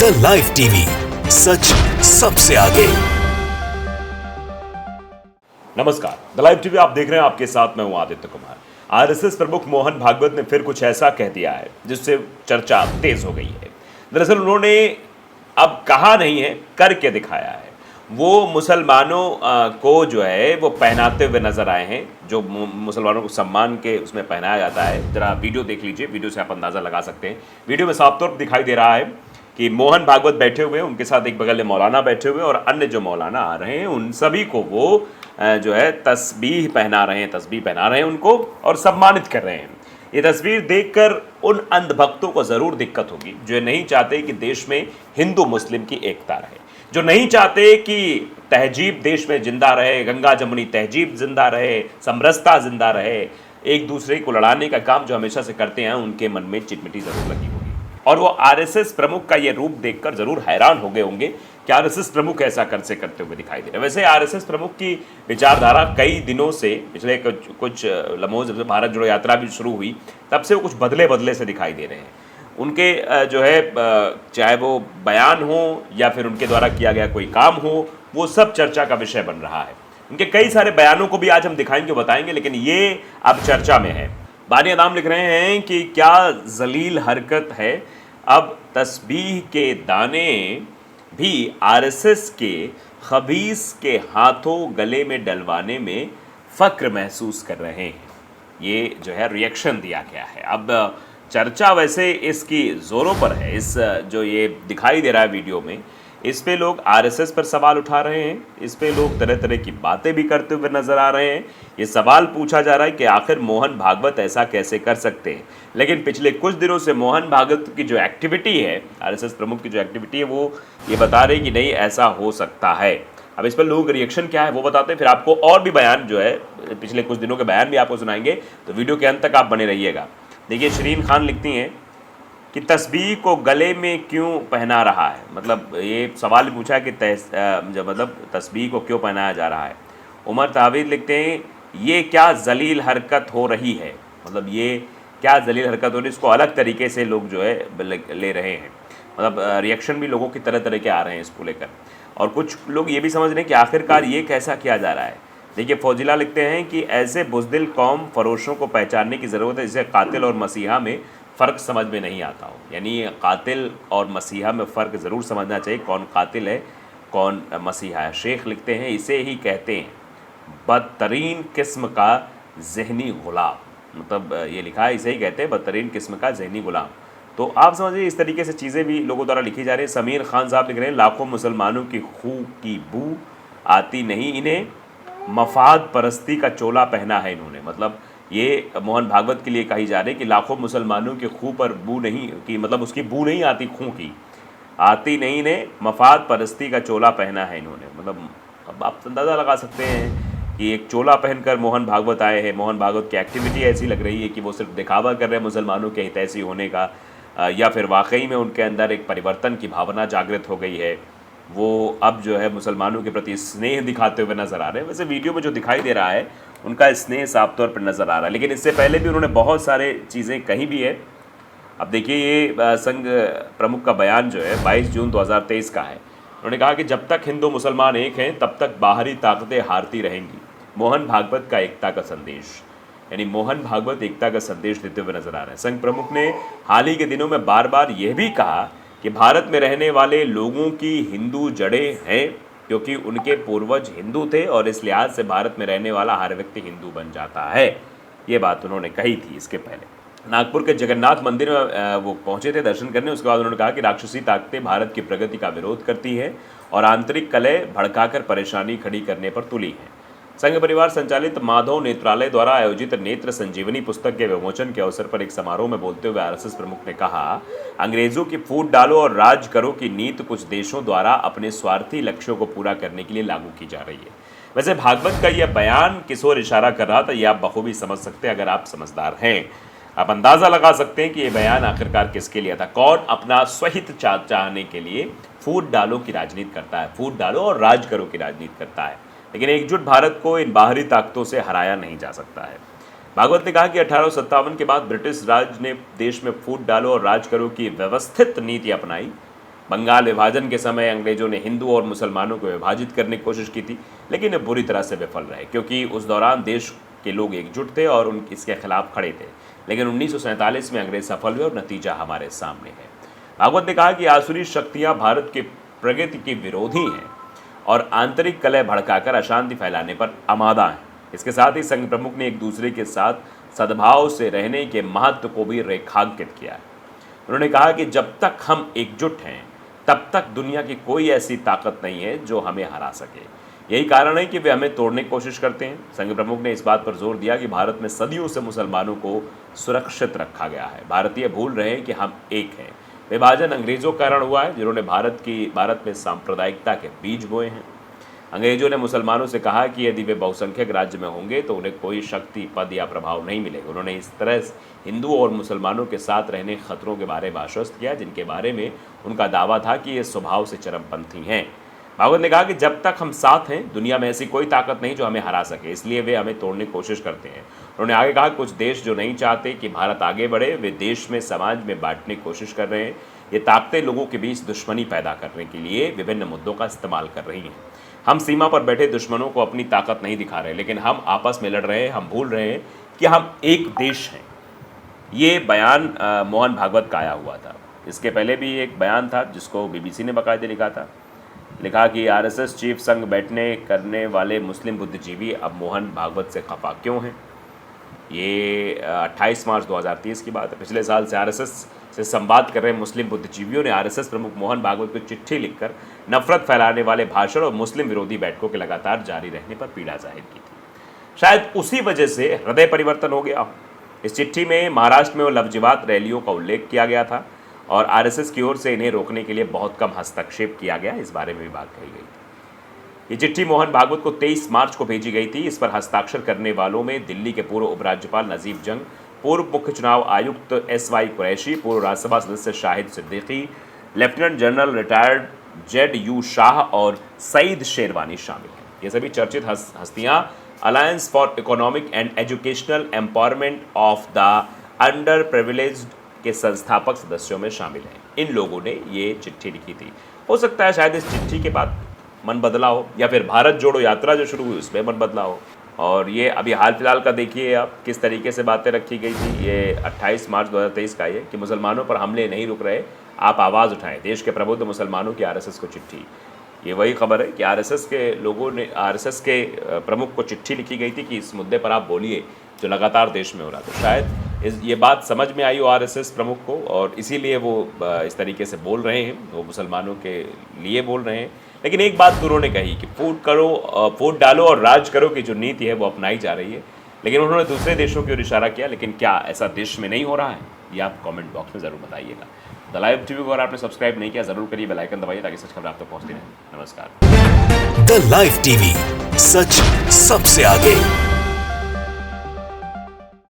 The live TV, सच सबसे आगे। नमस्कार, द लाइव टीवी आप देख रहे हैं, आपके साथ मैं हूं आदित्य कुमार। आरएसएस प्रमुख मोहन भागवत ने फिर कुछ ऐसा कह दिया है जिससे चर्चा तेज हो गई है। दरअसल उन्होंने अब कहा नहीं है, करके दिखाया है। वो मुसलमानों को जो है वो पहनाते हुए नजर आए हैं, जो मुसलमानों को सम्मान के उसमें पहनाया जाता है। जरा वीडियो देख लीजिए, वीडियो से आप अंदाजा लगा सकते हैं। वीडियो में साफ तौर पर दिखाई दे रहा है कि मोहन भागवत बैठे हुए हैं, उनके साथ एक बगल में मौलाना बैठे हुए हैं और अन्य जो मौलाना आ रहे हैं उन सभी को वो जो है तस्बीह पहना रहे हैं उनको और सम्मानित कर रहे हैं। ये तस्वीर देखकर उन अंधभक्तों को ज़रूर दिक्कत होगी जो नहीं चाहते कि देश में हिंदू मुस्लिम की एकता रहे, जो नहीं चाहते कि तहजीब देश में जिंदा रहे, गंगा जमुनी तहजीब जिंदा रहे, समरसता जिंदा रहे। एक दूसरे को लड़ाने का काम जो हमेशा से करते हैं, उनके मन में चिटमिटी ज़रूर लगी होगी और वो आरएसएस प्रमुख का ये रूप देखकर जरूर हैरान हो गए होंगे कि आरएसएस प्रमुख ऐसा करते हुए दिखाई दे रहे हैं। वैसे आरएसएस प्रमुख की विचारधारा कई दिनों से, पिछले कुछ लम्हों जब से भारत जोड़ो यात्रा भी शुरू हुई तब से वो कुछ बदले से दिखाई दे रहे हैं। उनके जो है चाहे वो बयान हो या फिर उनके द्वारा किया गया कोई काम हो, वो सब चर्चा का विषय बन रहा है। उनके कई सारे बयानों को भी आज हम दिखाएंगे, बताएंगे, लेकिन ये अब चर्चा में है। बानी अदाम लिख रहे हैं कि क्या जलील हरकत है, अब तस्बीह के दाने भी आरएसएस के खबीस के हाथों गले में डलवाने में फ़क्र महसूस कर रहे हैं। ये जो है रिएक्शन दिया गया है। अब चर्चा वैसे इसकी ज़ोरों पर है। इस जो ये दिखाई दे रहा है वीडियो में, इस पे लोग आरएसएस पर सवाल उठा रहे हैं, इस पे लोग तरह तरह की बातें भी करते हुए नजर आ रहे हैं। ये सवाल पूछा जा रहा है कि आखिर मोहन भागवत ऐसा कैसे कर सकते हैं। लेकिन पिछले कुछ दिनों से मोहन भागवत की जो एक्टिविटी है, आरएसएस प्रमुख की जो एक्टिविटी है, वो ये बता रहे कि नहीं ऐसा हो सकता है। अब इस पर लोगों का रिएक्शन क्या है वो बताते हैं, फिर आपको और भी बयान जो है पिछले कुछ दिनों के बयान भी आपको सुनाएंगे, तो वीडियो के अंत तक आप बने रहिएगा। देखिए, शरीन खान लिखती हैं कि तस्बीह को गले में क्यों पहना रहा है। मतलब ये सवाल पूछा कि मतलब तस्बीह को क्यों पहनाया जा रहा है। उमर तावीद लिखते हैं, ये क्या जलील हरकत हो रही है। मतलब ये क्या जलील हरकत हो रही है, इसको अलग तरीके से लोग जो है ले रहे हैं। मतलब रिएक्शन भी लोगों की तरह तरह के आ रहे हैं इसको लेकर, और कुछ लोग ये भी समझ रहे हैं कि आखिरकार ये कैसा किया जा रहा है। देखिए, फौजिला लिखते हैं कि ऐसे बुज़दिल कौम फरोशों को पहचानने की ज़रूरत है जिसे कातिल और मसीहा में फ़र्क समझ में नहीं आता हो। यानी कातिल और मसीहा में फ़र्क ज़रूर समझना चाहिए, कौन कातिल है कौन मसीहा है। शेख लिखते हैं, इसे ही कहते हैं बदतरीन किस्म का जहनी गुलाम। मतलब ये लिखा है, इसे ही कहते हैं बदतरीन किस्म का जहनी गुलाम। तो आप समझिए इस तरीके से चीज़ें भी लोगों द्वारा लिखी जा रही हैं। समीर खान साहब लिख रहे हैं, लाखों मुसलमानों की खून की बू आती नहीं इन्हें, मफाद परस्ती का चोला पहना है इन्होंने। मतलब ये मोहन भागवत के लिए कही जा रही है कि लाखों मुसलमानों के खून पर बू नहीं कि मतलब उसकी बू नहीं आती, खून की आती नहीं ने, मफाद परस्ती का चोला पहना है इन्होंने। मतलब अब आप अंदाज़ा लगा सकते हैं कि एक चोला पहनकर मोहन भागवत आए हैं। मोहन भागवत की एक्टिविटी ऐसी लग रही है कि वो सिर्फ दिखावा कर रहे हैं मुसलमानों के हितैषी होने का, या फिर वाकई में उनके अंदर एक परिवर्तन की भावना जागृत हो गई है। वो अब जो है मुसलमानों के प्रति स्नेह दिखाते हुए नज़र आ रहे हैं। वैसे वीडियो में जो दिखाई दे रहा है उनका स्नेह साफ तौर पर नज़र आ रहा है, लेकिन इससे पहले भी उन्होंने बहुत सारे चीज़ें कही भी है। अब देखिए, ये संघ प्रमुख का बयान जो है 22 जून 2023 का है। उन्होंने कहा कि जब तक हिंदू मुसलमान एक हैं तब तक बाहरी ताकतें हारती रहेंगी। मोहन भागवत का एकता का संदेश, यानी मोहन भागवत एकता का संदेश देते हुए नजर आ रहे हैं। संघ प्रमुख ने हाल ही के दिनों में बार बार यह भी कहा कि भारत में रहने वाले लोगों की हिंदू जड़ें हैं, क्योंकि उनके पूर्वज हिंदू थे और इस लिहाज से भारत में रहने वाला हर व्यक्ति हिंदू बन जाता है। ये बात उन्होंने कही थी इसके पहले। नागपुर के जगन्नाथ मंदिर में वो पहुंचे थे दर्शन करने। उसके बाद उन्होंने कहा कि राक्षसी ताकतें भारत की प्रगति का विरोध करती हैं और आंतरिक कलह भड़काकर परेशानी खड़ी करने पर तुली हैं। संघ परिवार संचालित माधव नेत्रालय द्वारा आयोजित नेत्र संजीवनी पुस्तक के विमोचन के अवसर पर एक समारोह में बोलते हुए आरएसएस प्रमुख ने कहा, अंग्रेजों की फूट डालो और राज करो की नीति कुछ देशों द्वारा अपने स्वार्थी लक्ष्यों को पूरा करने के लिए लागू की जा रही है। वैसे भागवत का यह बयान किस ओर इशारा कर रहा था, यह आप बखूबी समझ सकते हैं अगर आप समझदार हैं। आप अंदाजा लगा सकते हैं कि यह बयान आखिरकार किसके लिए था। कौन अपना स्वहित चाहने के लिए फूट डालो की राजनीति करता है, फूट डालो और राज करो की राजनीति करता है। लेकिन एकजुट भारत को इन बाहरी ताकतों से हराया नहीं जा सकता है। भागवत ने कहा कि 1857 के बाद ब्रिटिश राज ने देश में फूट डालो और राज करो की व्यवस्थित नीति अपनाई बंगाल विभाजन के समय अंग्रेजों ने हिंदू और मुसलमानों को विभाजित करने की कोशिश की थी, लेकिन ये बुरी तरह से विफल रहे, क्योंकि उस दौरान देश के लोग एकजुट थे और इसके खिलाफ खड़े थे। लेकिन 1947 में अंग्रेज सफल हुए और नतीजा हमारे सामने है। भागवत ने कहा कि आसुरी शक्तियां भारत के प्रगति के विरोधी हैं और आंतरिक कलह भड़काकर अशांति फैलाने पर आमादा हैं। इसके साथ ही संघ प्रमुख ने एक दूसरे के साथ सद्भाव से रहने के महत्व को भी रेखांकित किया है। उन्होंने कहा कि जब तक हम एकजुट हैं तब तक दुनिया की कोई ऐसी ताकत नहीं है जो हमें हरा सके। यही कारण है कि वे हमें तोड़ने की कोशिश करते हैं। संघ प्रमुख ने इस बात पर जोर दिया कि भारत में सदियों से मुसलमानों को सुरक्षित रखा गया है। भारतीय भूल रहे हैं कि हम एक हैं। विभाजन अंग्रेजों के कारण हुआ है, जिन्होंने भारत में सांप्रदायिकता के बीज बोए हैं। अंग्रेजों ने मुसलमानों से कहा कि यदि वे बहुसंख्यक राज्य में होंगे तो उन्हें कोई शक्ति, पद या प्रभाव नहीं मिलेगा। उन्होंने इस तरह हिंदुओं और मुसलमानों के साथ रहने खतरों के बारे में आश्वस्त किया, जिनके बारे में उनका दावा था कि ये स्वभाव से चरमपंथी हैं। भागवत ने कहा कि जब तक हम साथ हैं दुनिया में ऐसी कोई ताकत नहीं जो हमें हरा सके, इसलिए वे हमें तोड़ने की कोशिश करते हैं। उन्होंने आगे कहा कुछ देश जो नहीं चाहते कि भारत आगे बढ़े, वे देश में समाज में बांटने की कोशिश कर रहे हैं। ये ताकतें लोगों के बीच दुश्मनी पैदा करने के लिए विभिन्न मुद्दों का इस्तेमाल कर रही हैं। हम सीमा पर बैठे दुश्मनों को अपनी ताकत नहीं दिखा रहे, लेकिन हम आपस में लड़ रहे हैं। हम भूल रहे हैं कि हम एक देश हैं। ये बयान मोहन भागवत का आया हुआ था। इसके पहले भी एक बयान था जिसको BBC ने बाकायदे लिखा कि RSS चीफ संग बैठने करने वाले मुस्लिम बुद्धिजीवी अब मोहन भागवत से खफा क्यों हैं। ये 28 मार्च 2023 की बात है। पिछले साल से RSS से संवाद कर रहे मुस्लिम बुद्धिजीवियों ने RSS प्रमुख मोहन भागवत को चिट्ठी लिखकर नफरत फैलाने वाले भाषण और मुस्लिम विरोधी बैठकों के लगातार जारी रहने पर पीड़ा जाहिर की थी। शायद उसी वजह से हृदय परिवर्तन हो गया हो। इस चिट्ठी में महाराष्ट्र में वो लफ्ज़ रैलियों का उल्लेख किया गया था और RSS की ओर से इन्हें रोकने के लिए बहुत कम हस्तक्षेप किया गया, इस बारे में भी बात कही गई थी। ये चिट्ठी मोहन भागवत को 23 मार्च को भेजी गई थी। इस पर हस्ताक्षर करने वालों में दिल्ली के पूर्व उपराज्यपाल नजीब जंग, पूर्व मुख्य चुनाव आयुक्त SY कुरैशी, पूर्व राज्यसभा सदस्य Shahid Siddiqui, lieutenant general retired ZU Shah और सईद शेरवानी शामिल हैं। ये सभी चर्चित हस्तियां alliance for economic and educational empowerment of the under privileged के संस्थापक सदस्यों में शामिल हैं। इन लोगों ने ये चिट्ठी लिखी थी। हो सकता है शायद इस चिट्ठी के बाद मन बदला हो, या फिर भारत जोड़ो यात्रा जो शुरू हुई उसमें मन बदला हो। और ये अभी हाल फिलहाल का देखिए आप किस तरीके से बातें रखी गई थी। ये 28 मार्च 2023 का ये कि मुसलमानों पर हमले नहीं रुक रहे, आप आवाज़ उठाएं। देश के प्रबुद्ध मुसलमानों की RSS को चिट्ठी। ये वही खबर है कि RSS के लोगों ने, RSS के प्रमुख को चिट्ठी लिखी गई थी कि इस मुद्दे पर आप बोलिए जो लगातार देश में हो रहा। तो शायद ये बात समझ में आई हो RSS प्रमुख को, और इसीलिए वो इस तरीके से बोल रहे हैं, वो मुसलमानों के लिए बोल रहे हैं। लेकिन एक बात उन्होंने कही कि फूट डालो और राज करो की जो नीति है वो अपनाई जा रही है। लेकिन उन्होंने दूसरे देशों की ओर इशारा किया, लेकिन क्या ऐसा देश में नहीं हो रहा है? ये आप कमेंट बॉक्स में ज़रूर बताइएगा। द लाइव टीवी को अगर आपने सब्सक्राइब नहीं किया ज़रूर करिए, बेल आइकन दबाइए ताकि सच खबर आप तक पहुँचती रहे। नमस्कार। द लाइव टीवी, सच सबसे आगे।